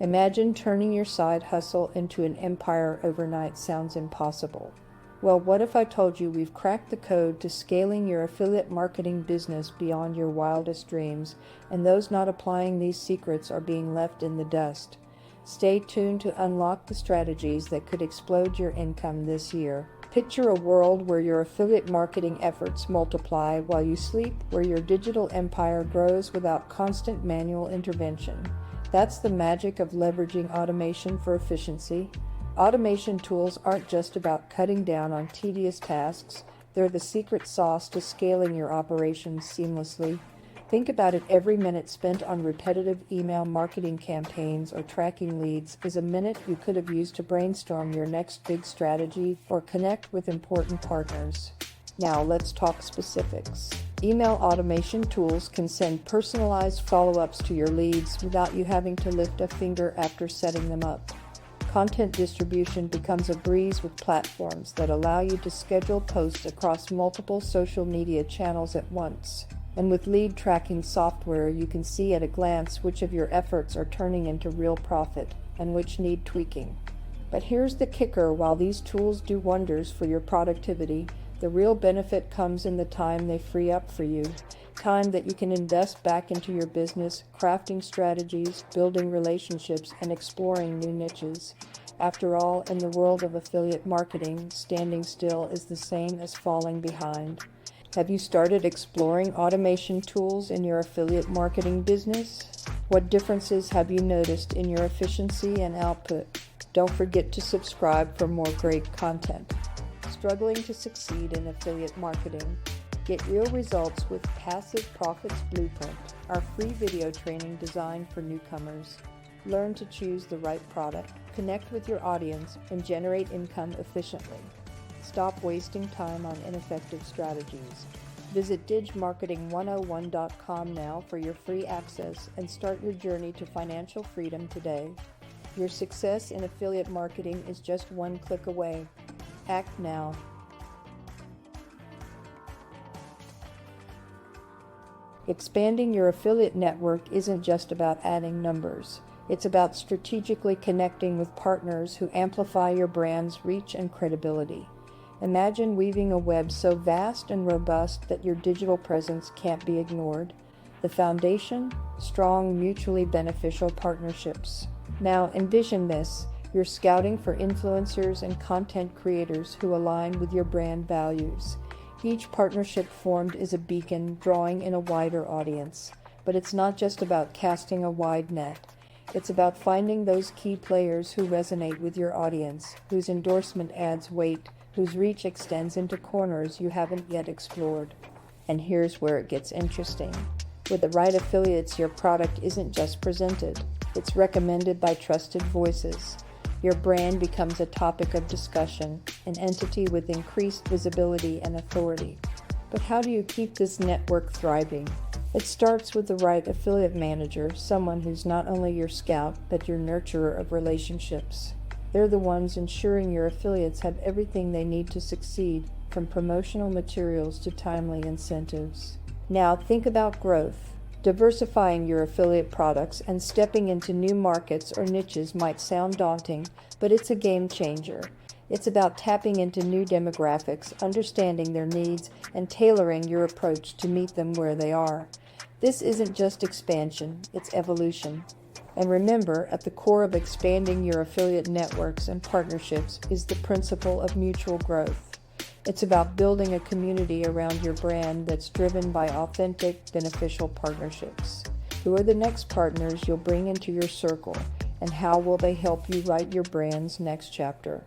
Imagine turning your side hustle into an empire overnight. Sounds impossible. Well, what if I told you we've cracked the code to scaling your affiliate marketing business beyond your wildest dreams, and those not applying these secrets are being left in the dust? Stay tuned to unlock the strategies that could explode your income this year. Picture a world where your affiliate marketing efforts multiply while you sleep, where your digital empire grows without constant manual intervention. That's the magic of leveraging automation for efficiency. Automation tools aren't just about cutting down on tedious tasks, they're the secret sauce to scaling your operations seamlessly. Think about it, every minute spent on repetitive email marketing campaigns or tracking leads is a minute you could have used to brainstorm your next big strategy or connect with important partners. Now let's talk specifics. Email automation tools can send personalized follow-ups to your leads without you having to lift a finger after setting them up. Content distribution becomes a breeze with platforms that allow you to schedule posts across multiple social media channels at once. And with lead tracking software, you can see at a glance which of your efforts are turning into real profit and which need tweaking. But here's the kicker: while these tools do wonders for your productivity, the real benefit comes in the time they free up for you. Time that you can invest back into your business, crafting strategies, building relationships, and exploring new niches. After all, in the world of affiliate marketing, standing still is the same as falling behind. Have you started exploring automation tools in your affiliate marketing business? What differences have you noticed in your efficiency and output? Don't forget to subscribe for more great content. Struggling to succeed in affiliate marketing? Get real results with Passive Profits Blueprint, our free video training designed for newcomers. Learn to choose the right product, connect with your audience, and generate income efficiently. Stop wasting time on ineffective strategies. Visit digmarketing101.com now for your free access and start your journey to financial freedom today. Your success in affiliate marketing is just one click away. Act now. Expanding your affiliate network isn't just about adding numbers. It's about strategically connecting with partners who amplify your brand's reach and credibility. Imagine weaving a web so vast and robust that your digital presence can't be ignored. The foundation? Strong, mutually beneficial partnerships. Now envision this: you're scouting for influencers and content creators who align with your brand values. Each partnership formed is a beacon, drawing in a wider audience. But it's not just about casting a wide net. It's about finding those key players who resonate with your audience, whose endorsement adds weight, whose reach extends into corners you haven't yet explored. And here's where it gets interesting. With the right affiliates, your product isn't just presented, it's recommended by trusted voices. Your brand becomes a topic of discussion, an entity with increased visibility and authority. But how do you keep this network thriving? It starts with the right affiliate manager, someone who's not only your scout, but your nurturer of relationships. They're the ones ensuring your affiliates have everything they need to succeed, from promotional materials to timely incentives. Now think about growth. Diversifying your affiliate products and stepping into new markets or niches might sound daunting, but it's a game changer. It's about tapping into new demographics, understanding their needs, and tailoring your approach to meet them where they are. This isn't just expansion, it's evolution. And remember, at the core of expanding your affiliate networks and partnerships is the principle of mutual growth. It's about building a community around your brand that's driven by authentic, beneficial partnerships. Who are the next partners you'll bring into your circle, and how will they help you write your brand's next chapter?